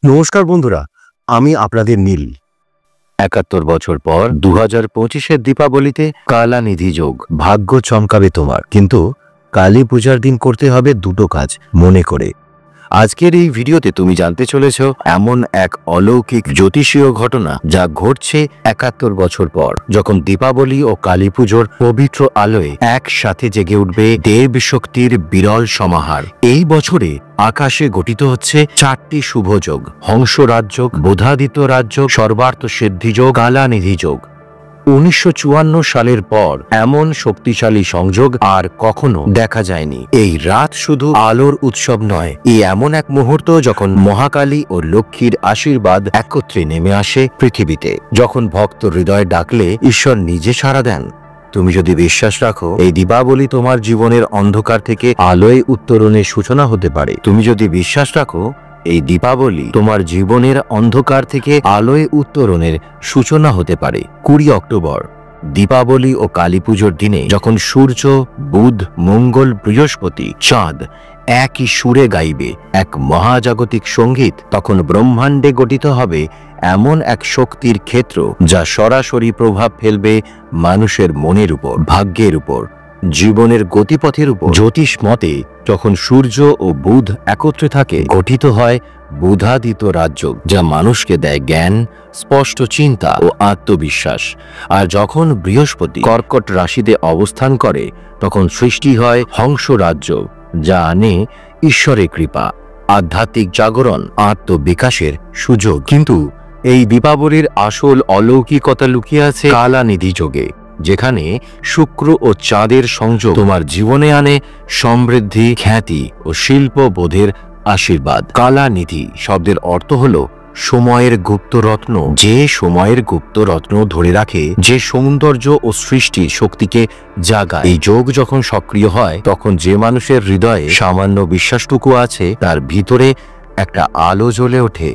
নমস্কার বন্ধুরা, আমি আপনাদের নীল। ৭১ বছর পর 2025-এর দীপাবলিতে কালানিধি যোগ। ভাগ্য চমকাবে তোমার, কিন্তু কালী পূজার দিন করতে হবে দুটো কাজ মনে করে। আজকের এই ভিডিওতে তুমি জানতে চলেছ এমন এক অলৌকিক জ্যোতিষীয় ঘটনা যা ঘটছে ৭১ বছর পর, যখন দীপাবলি ও কালী পুজোর পবিত্র আলোয় একসাথে জেগে উঠবে দেব শক্তির বিরল সমাহার। এই বছরে আকাশে গঠিত হচ্ছে 4টি শুভ যোগ: হংস রাজযোগ, বুধাদিত্য রাজযোগ, সর্বার্থ সিদ্ধি যোগ, কালানিধি যোগ। 1954 সালের পর এমন শক্তিশালী সংযোগ আর কখনো দেখা যায়নি। এই রাত শুধু আলোর উৎসব নয়, এই এমন এক মুহূর্ত যখন মহাকালী ও লক্ষ্মীর আশীর্বাদ একত্রে নেমে আসে পৃথিবীতে। যখন ভক্ত হৃদয় ডাকলে ঈশ্বর নিজে সাড়া দেন। তুমি যদি বিশ্বাস রাখো, এই দীপাবলি তোমার জীবনের অন্ধকার থেকে আলোয় উত্তরণের সূচনা হতে পারে। তুমি যদি বিশ্বাস রাখো, এই দীপাবলি তোমার জীবনের অন্ধকার থেকে আলোয় উত্তরণের সূচনা হতে পারে। 20 অক্টোবর দীপাবলি ও কালী পুজোর দিনে যখন সূর্য, বুধ, মঙ্গল, বৃহস্পতি, চাঁদ একই সুরে গাইবে এক মহাজাগতিক সঙ্গীত, তখন ব্রহ্মাণ্ডে গঠিত হবে এমন এক শক্তির ক্ষেত্র যা সরাসরি প্রভাব ফেলবে মানুষের মনের উপর, ভাগ্যের উপর, জীবনের গতিপথের উপর। জ্যোতিষ মতে যখন সূর্য ও বুধ একত্রে থাকে, গঠিত হয় বুধাদিত্য রাজযোগ, যা মানুষকে দেয় জ্ঞান, স্পষ্ট চিন্তা ও আত্মবিশ্বাস। আর যখন বৃহস্পতি কর্কট রাশিতে অবস্থান করে, তখন সৃষ্টি হয় হংস রাজযোগ, যা আনে ঈশ্বরের কৃপা, আধ্যাত্মিক জাগরণ, আত্মবিকাশের সুযোগ। কিন্তু এই দীপাবলির আসল অলৌকিকতা লুকিয়ে আছে কালানিধি যোগে, যেখানে শুক্র ও চাঁদের সংযোগ তোমার জীবনে আনে সমৃদ্ধি, খ্যাতি ও শিল্পবোধের আশীর্বাদ। কালানিধি শব্দের অর্থ হল সময়ের গুপ্তরত্ন, যে সময়ের গুপ্তরত্ন ধরে রাখে, যে সৌন্দর্য ও সৃষ্টির শক্তিকে জাগায়। এই যোগ যখন সক্রিয় হয়, তখন যে মানুষের হৃদয়ে সামান্য বিশ্বাসটুকু আছে, তার ভিতরে একটা আলো জ্বলে ওঠে,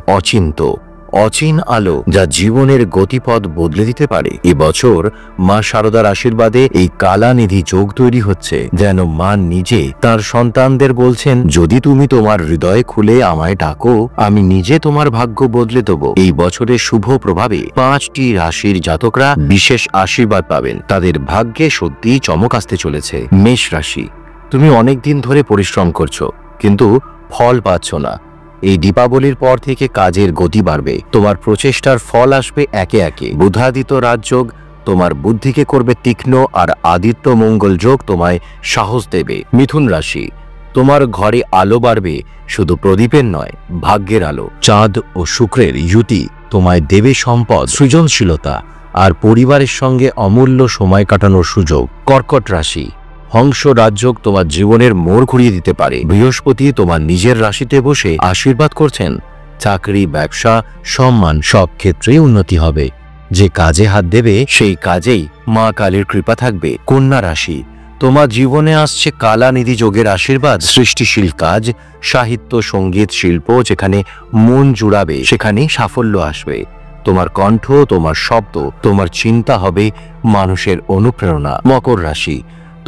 অচিন আলো, যা জীবনের গতিপথ বদলে দিতে পারে। এবছর মা শারদার আশীর্বাদে এই কালানিধি যোগ তৈরি হচ্ছে, যেন মা নিজে তার সন্তানদের বলছেন, যদি তুমি তোমার হৃদয় খুলে আমায় ডাকো, আমি নিজে তোমার ভাগ্য বদলে দেব। এই বছরের শুভ প্রভাবে 5টি রাশির জাতকরা বিশেষ আশীর্বাদ পাবেন। তাদের ভাগ্যে সত্যিই চমক আসতে চলেছে। মেষ রাশি, তুমি অনেকদিন ধরে পরিশ্রম করছো, কিন্তু ফল পাচ্ছ না। এই দীপাবলির পর থেকে কাজের গতি বাড়বে, তোমার প্রচেষ্টার ফল আসবে একে একে। বুধাদিত্য রাজযোগ তোমার বুদ্ধিকে করবে তীক্ষ্ণ, আর আদিত্য মঙ্গল যোগ তোমায় সাহস দেবে। মিথুন রাশি, তোমার ঘরে আলো বাড়বে, শুধু প্রদীপের নয়, ভাগ্যের আলো। চাঁদ ও শুক্রের ইউতি তোমায় দেবে সম্পদ, সৃজনশীলতা আর পরিবারের সঙ্গে অমূল্য সময় কাটানোর সুযোগ। কর্কট রাশি, হংস রাজযোগ তোমার জীবনের মোড় ঘুরিয়ে দিতে পারে। বৃহস্পতি তোমার নিজের রাশিতে বসে আশীর্বাদ করছেন। চাকরি, ব্যবসা, সম্মান সব ক্ষেত্রেই উন্নতি হবে। যে কাজে হাত দেবে সেই কাজেই মা কালীর কৃপা থাকবে। কন্যা রাশি, তোমার জীবনে আসছে কালানিধি যোগের আশীর্বাদ। সৃষ্টিশীল কাজ, সাহিত্য, সঙ্গীত, শিল্প যেখানে মন জুড়াবে, সেখানে সাফল্য আসবে। তোমার কণ্ঠ, তোমার শব্দ, তোমার চিন্তা হবে মানুষের অনুপ্রেরণা। মকর রাশি,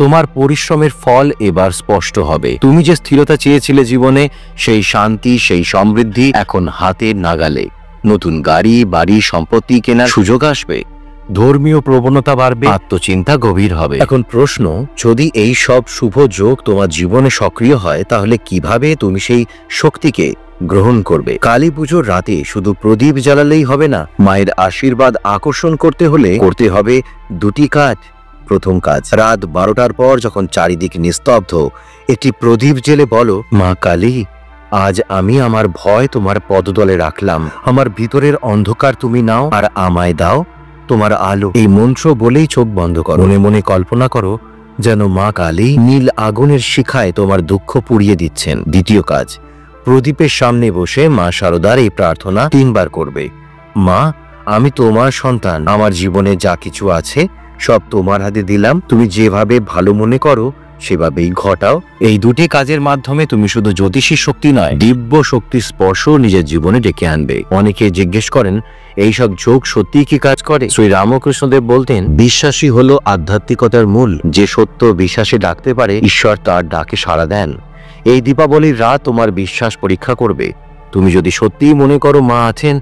তোমার পরিশ্রমের ফল এবার স্পষ্ট হবে। তুমি যে স্থিরতা চেয়েছিলে জীবনে, সেই শান্তি, সেই সমৃদ্ধি এখন হাতের নাগালে। নতুন গাড়ি, বাড়ি, সম্পত্তি কেনার সুযোগ আসবে। ধর্মীয় প্রবণতা বাড়বে, আত্মচিন্তা গভীর হবে। এখন প্রশ্ন, যদি এই সব শুভ যোগ তোমার জীবনে সক্রিয় হয়, তাহলে কিভাবে তুমি সেই শক্তিকে গ্রহণ করবে? কালী পুজোর রাতে শুধু প্রদীপ জ্বালালেই হবে না, মায়ের আশীর্বাদ আকর্ষণ করতে হলে করতে হবে 2টি কাজ। প্রথম কাজ, রাত 12টার পর যখন চারিদিক নিস্তব্ধ, একটি প্রদীপ জেলে বলো, মা কালী, আজ আমি আমার ভয় তোমার পদতলে রাখলাম। আমার ভিতরের অন্ধকার তুমি নাও, আর আমায় দাও তোমার আলো। এই মন্ত্র বলেই চোখ বন্ধ করো। মনে মনে কল্পনা করো যেন মা কালী নীল আগুনের শিখায় তোমার দুঃখ পুড়িয়ে দিচ্ছেন। দ্বিতীয় কাজ, প্রদীপের সামনে বসে মা শারদার এই প্রার্থনা 3 বার করবে। মা, আমি তোমার সন্তান, আমার জীবনে যা কিছু আছে সব তোমার হাতে দিলাম। তুমি যেভাবে ভালো মনে করো সেভাবেই ঘটাও। এই 2টি কাজের মাধ্যমে তুমি শুধু জ্যোতিষী শক্তি নয়, দিব্য শক্তির স্পর্শ নিজের জীবনে ডেকে আনবে। অনেকে জিজ্ঞেস করেন, এইসব যোগ সত্যিই কি কাজ করে? শ্রী রামকৃষ্ণদেব বলতেন, বিশ্বাসী হলো আধ্যাত্মিকতার মূল। যে সত্য বিশ্বাসে ডাকতে পারে, ঈশ্বর তার ডাকে সাড়া দেন। এই দীপাবলির রাত তোমার বিশ্বাস পরীক্ষা করবে। তুমি যদি সত্যিই মনে করো মা আছেন,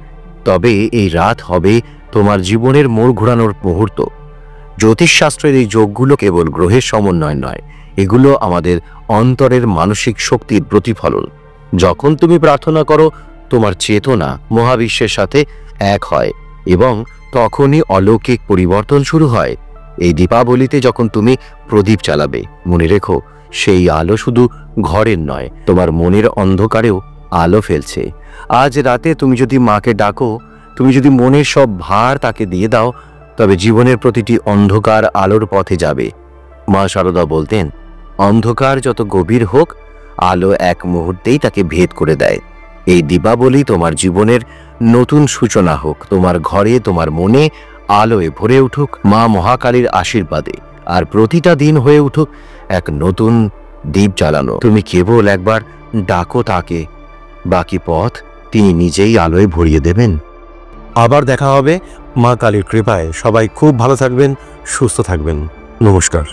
তবে এই রাত হবে তোমার জীবনের মোড় ঘোরানোর মুহূর্ত। জ্যোতিষশাস্ত্রের এই যোগগুলো কেবল গ্রহের সমন্বয় নয়, এগুলো আমাদের অন্তরের মানসিক শক্তির প্রতিফলন। যখন তুমি প্রার্থনা করো, তোমার চেতনা মহাবিশ্বের সাথে এক হয় এবং তখনই অলৌকিক পরিবর্তন শুরু হয়। এই দীপাবলিতে যখন তুমি প্রদীপ চালাবে, মনে রেখো সেই আলো শুধু ঘরের নয়, তোমার মনের অন্ধকারেও আলো ফেলছে। আজ রাতে তুমি যদি মাকে ডাকো, তুমি যদি মনের সব ভার তাকে দিয়ে দাও, তবে জীবনের প্রতিটি অন্ধকার আলোর পথে যাবে। মা শারদা বলতেন, অন্ধকার যত গভীর হোক, আলো এক মুহূর্তেই তাকে ভেদ করে দেয়। এই দীপাবলি তোমার জীবনের নতুন সূচনা হোক, তোমার ঘরে তোমার মনে আলোয় ভরে উঠুক মা মহাকালীর আশীর্বাদে, আর প্রতিটা দিন হয়ে উঠুক এক নতুন দীপ জ্বালানো। তুমি কেবল একবার ডাকো তাকে, বাকি পথ তিনি নিজেই আলোয় ভরিয়ে দেবেন। আবার দেখা হবে মা কালীর কৃপায়। সবাই খুব ভালো থাকবেন, সুস্থ থাকবেন। নমস্কার।